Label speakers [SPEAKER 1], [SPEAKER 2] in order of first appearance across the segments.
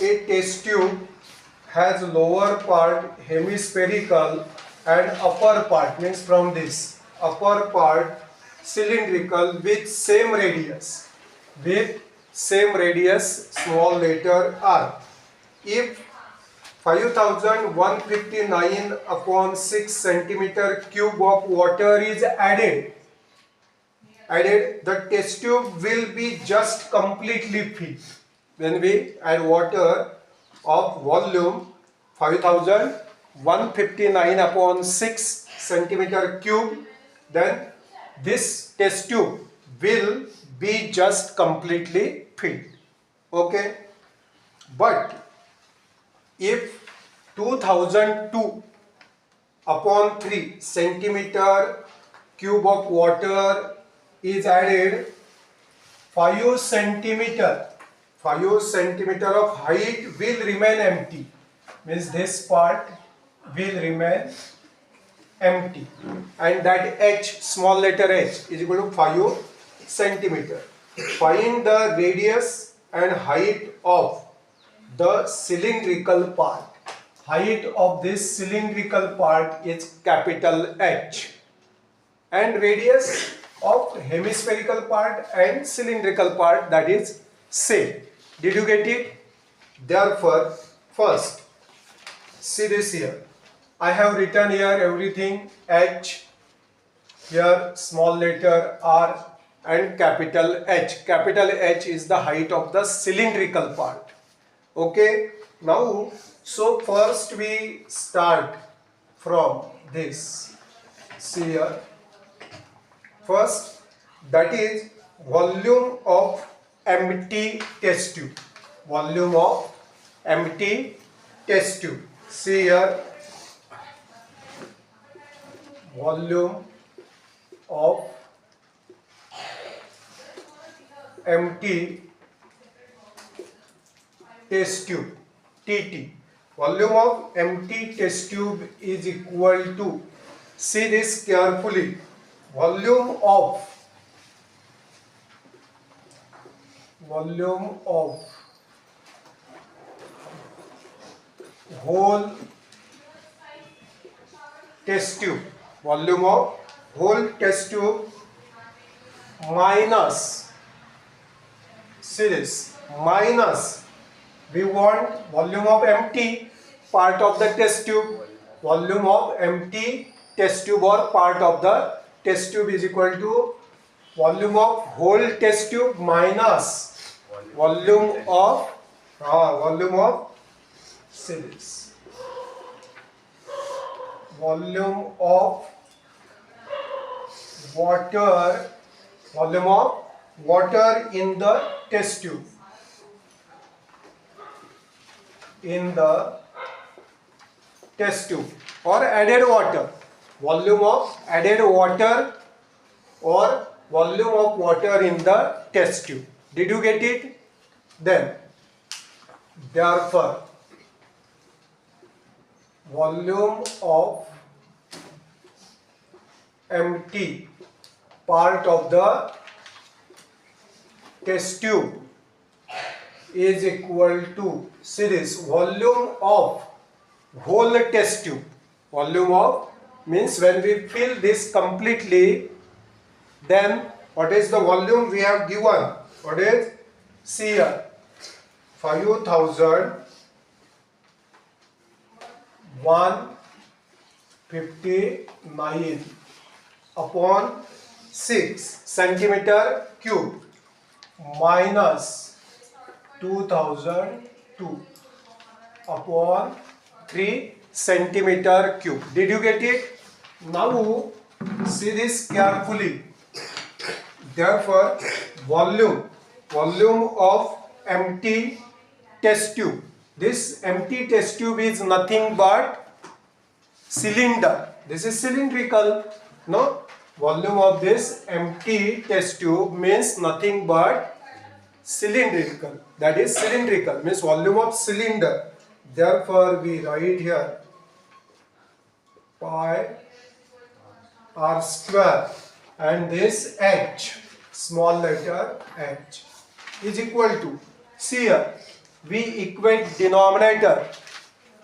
[SPEAKER 1] a test tube has lower part hemispherical and upper part, means from this upper part cylindrical with same radius, small letter r. If 5159 upon 6 centimeter cube of water is added, the test tube will be just completely filled. When we add water of volume 5159 upon 6 centimeter cube, then this test tube will be just completely filled. Okay, but if 2002 upon 3 centimeter cube of water is added, 5 centimeter of height will remain empty, means this part will remain empty, and that h, small letter h, is equal to 5 centimeter. Find the radius and height of the cylindrical part. Height of this cylindrical part is capital H, and radius of hemispherical part and cylindrical part, that is same. Did you get it? Therefore, first see this here. I have written here everything H, here small letter r and capital H. Capital H is the height of the cylindrical part. Okay, now so first we start from this. See here. First, that is volume of empty test tube. Volume of empty test tube. See here. Volume of empty test tube, TT. Volume of empty test tube is equal to, see this carefully, volume of whole test tube, volume of whole test tube minus, see this, minus, we want volume of empty part of the test tube. Volume of empty test tube or part of the test tube is equal to volume of whole test tube minus volume of see this, volume of water, in the test tube, or added water, volume of added water or volume of water in the test tube. Did you get it? Then therefore volume of empty part of the test tube is equal to, see this, volume of whole test tube. Volume of means when we fill this completely, then what is the volume we have given? What is? See here, 5159 upon 6 centimeter cube minus 2002 upon 3 centimeter cube. Did you get it? Now see this carefully. Therefore volume of empty test tube. This empty test tube is nothing but cylinder. This is cylindrical. No? Volume of this empty test tube means nothing but cylindrical. That is cylindrical, means volume of cylinder. Therefore we write here pi r square, and this h, small letter h, is equal to, see here, we equate denominator.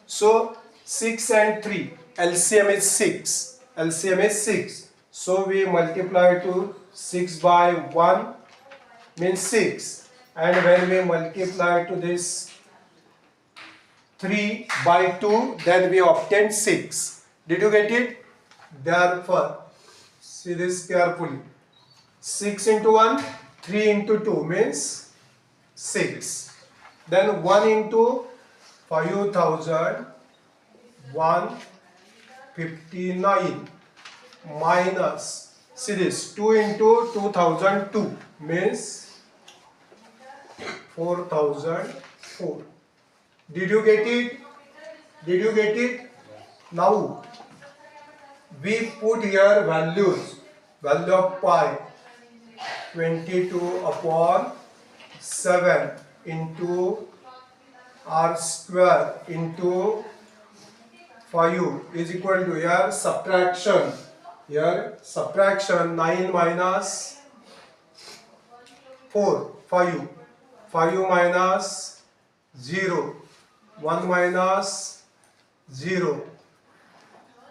[SPEAKER 1] So 6 and 3, LCM is 6. LCM is 6. So we multiply to 6 by 1 means 6. And when we multiply to this 3 by 2, then we obtain 6. Did you get it? Therefore, see this carefully. 6 into 1, 3 into 2 means 6. Then 1 into 5,159 minus, see this, 2 into 2002 means 4004. Did you get it? Did you get it? Now we put here values. Value of pi 22 upon 7 into r square into 5 is equal to here subtraction. Here subtraction 9 minus 4, 5. 5 minus 0, 1 minus 0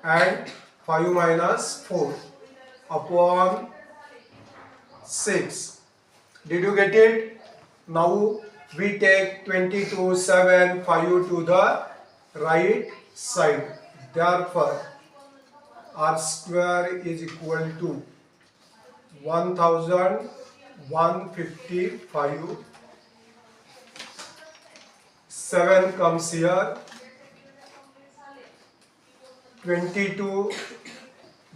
[SPEAKER 1] and 5 minus 4 upon 6. Did you get it? Now we take 22, 7, 5 to the right side. Therefore, r square is equal to 1155. 7 comes here, 22,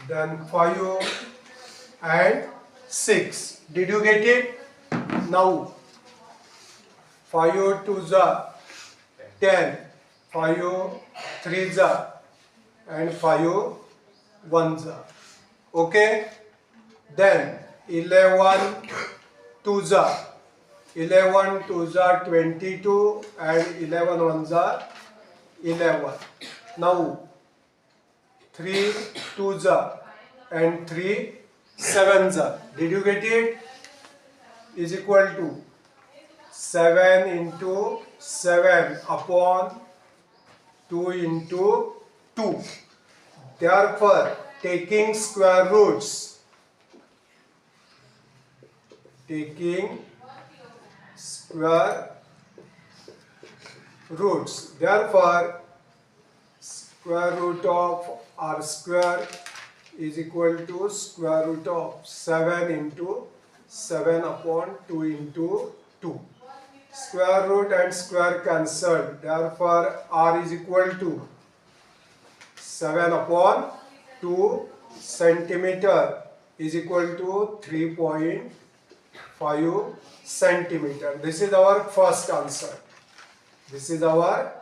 [SPEAKER 1] then 5 and 6. Did you get it? Now 5 to the 10, 5 3 the and 5 1 the. Okay? Then 11 to the 11 to the 22 and 11 1 the 11. Now 3 to the and 3 7 the. Did you get it? Is equal to 7 into 7 upon 2 into 2. Therefore, taking square roots, therefore square root of r square is equal to square root of 7 into 7 upon 2 into 2. Square root and square cancelled. Therefore, r is equal to 7 upon 2 centimeter is equal to 3.5 centimeter. This is our first answer. This is our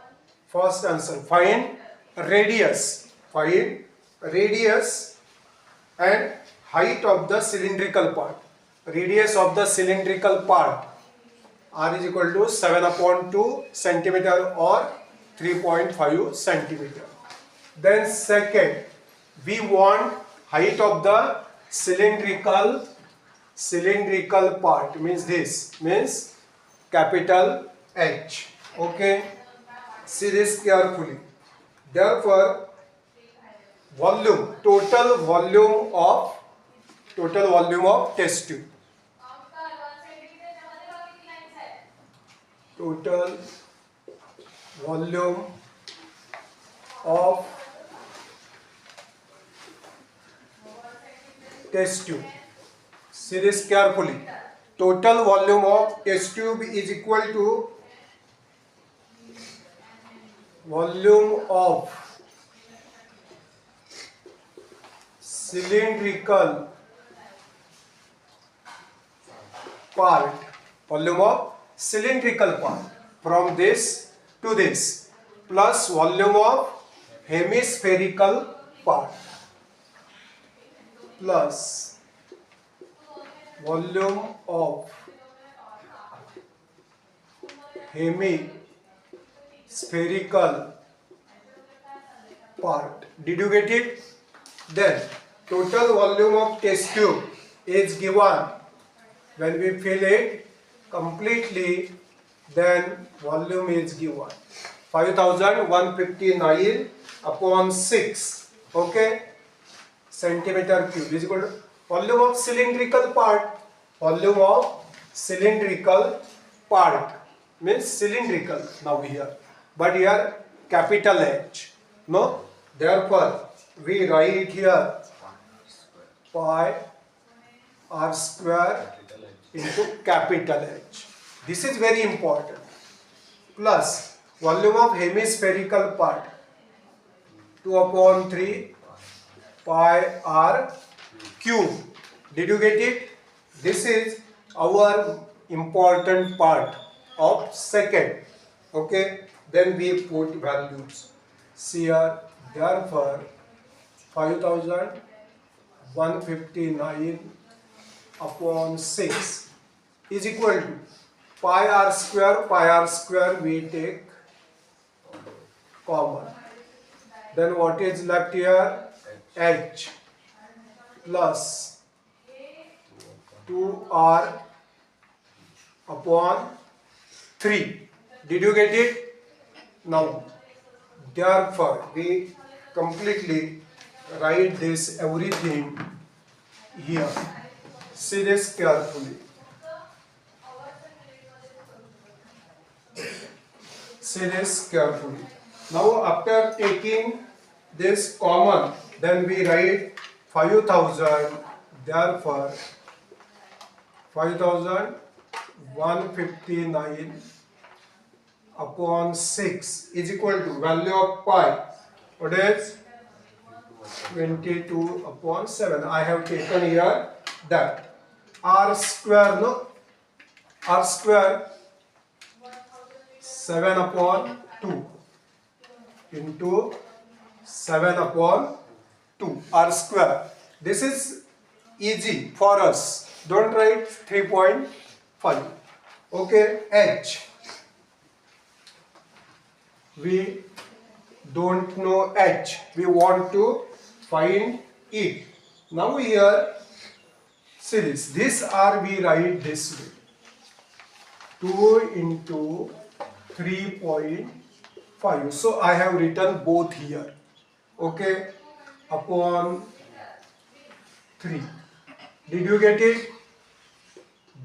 [SPEAKER 1] first answer. Find radius. Find radius and height of the cylindrical part. Radius of the cylindrical part, r is equal to 7 upon 2 centimeter or 3.5 centimeter. Then second, we want height of the cylindrical part, means this, means capital H. Okay, see this carefully. Therefore, volume, total volume of test tube. Total volume of test tube. See this carefully. Total volume of test tube is equal to volume of cylindrical part, from this to this, plus volume of hemispherical part, plus volume of hemispherical part. Did you get it? Then total volume of test tube is given when we fill it completely. then volume is given 5159 upon 6, okay, centimeter cube is equal to volume of cylindrical part. Volume of cylindrical part means cylindrical now here, but here capital H, no, therefore we write here pi r square into capital H. This is very important. Plus volume of hemispherical part 2 upon 3 pi r cube. Did you get it? This is our important part of second. Okay, then we put values. See here, therefore 5159 upon 6 is equal to pi r square we take common. Then what is left here? H plus 2r upon 3. Did you get it? Now, therefore, we completely write this everything here. See this carefully. See this carefully. Now, after taking this common, then we write 5000. Therefore, 5159 upon 6 is equal to value of pi. What is 22 upon 7. I have taken here that r square, no, r square 7 upon 2 into 7 upon 2 r square. This is easy for us. Don't write 3.5. Okay, H. We don't know H. We want to find it. Now here, see this. This R we write this way. 2 into 3.5. So I have written both here. Okay, upon 3. Did you get it?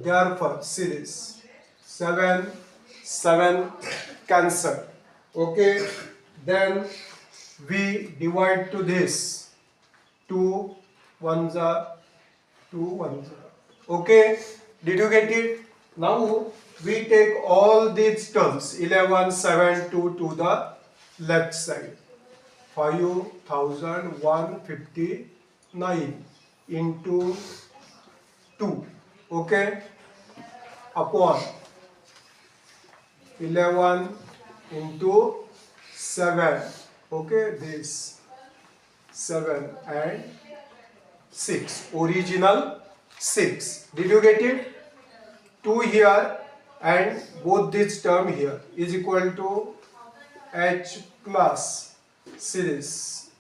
[SPEAKER 1] Therefore, see this. 7 cancel. Okay, then we divide to this. 2 1s are 2 1s are. Okay, did you get it? Now we take all these terms 11 7 2 to the left side. 5159 into 2, okay, upon 11 into 7, okay, this 7 and 6, original 6. Did you get it? 2 here and both this term here is equal to H plus, see this,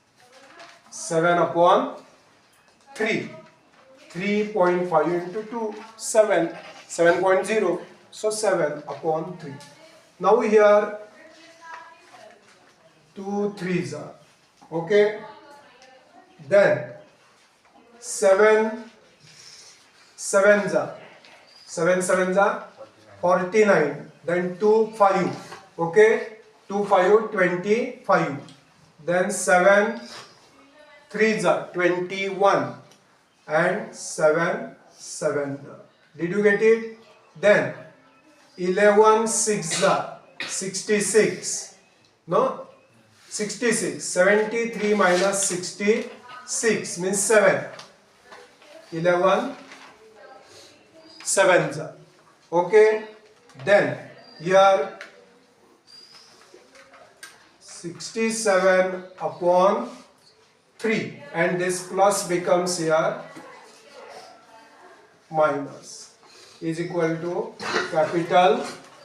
[SPEAKER 1] 7 upon 3. 3.5 into 2, 7, 7.0, so 7 upon 3. Now here 2 3s are, okay, then 7 7s are, 7 7s are 49, then 2 5, okay, 2 5 25, then 7 3s are 21 and 7 7. Did you get it? Then 11 6 are 66, no, 66, 73 minus 66 means 7, 11 7s are, okay, then here 67 upon 3 and this plus becomes here minus is equal to capital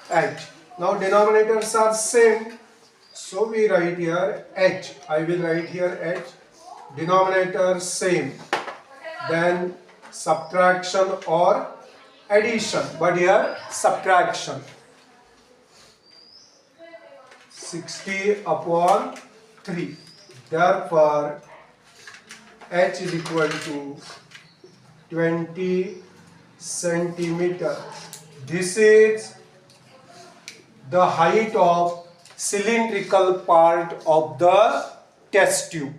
[SPEAKER 1] H. Now denominators are same, so we write here H. I will write here H. Denominator same, then subtraction or addition, but here subtraction. 60 upon 3. Therefore, h is equal to 20 centimeter. This is the height of cylindrical part of the test tube.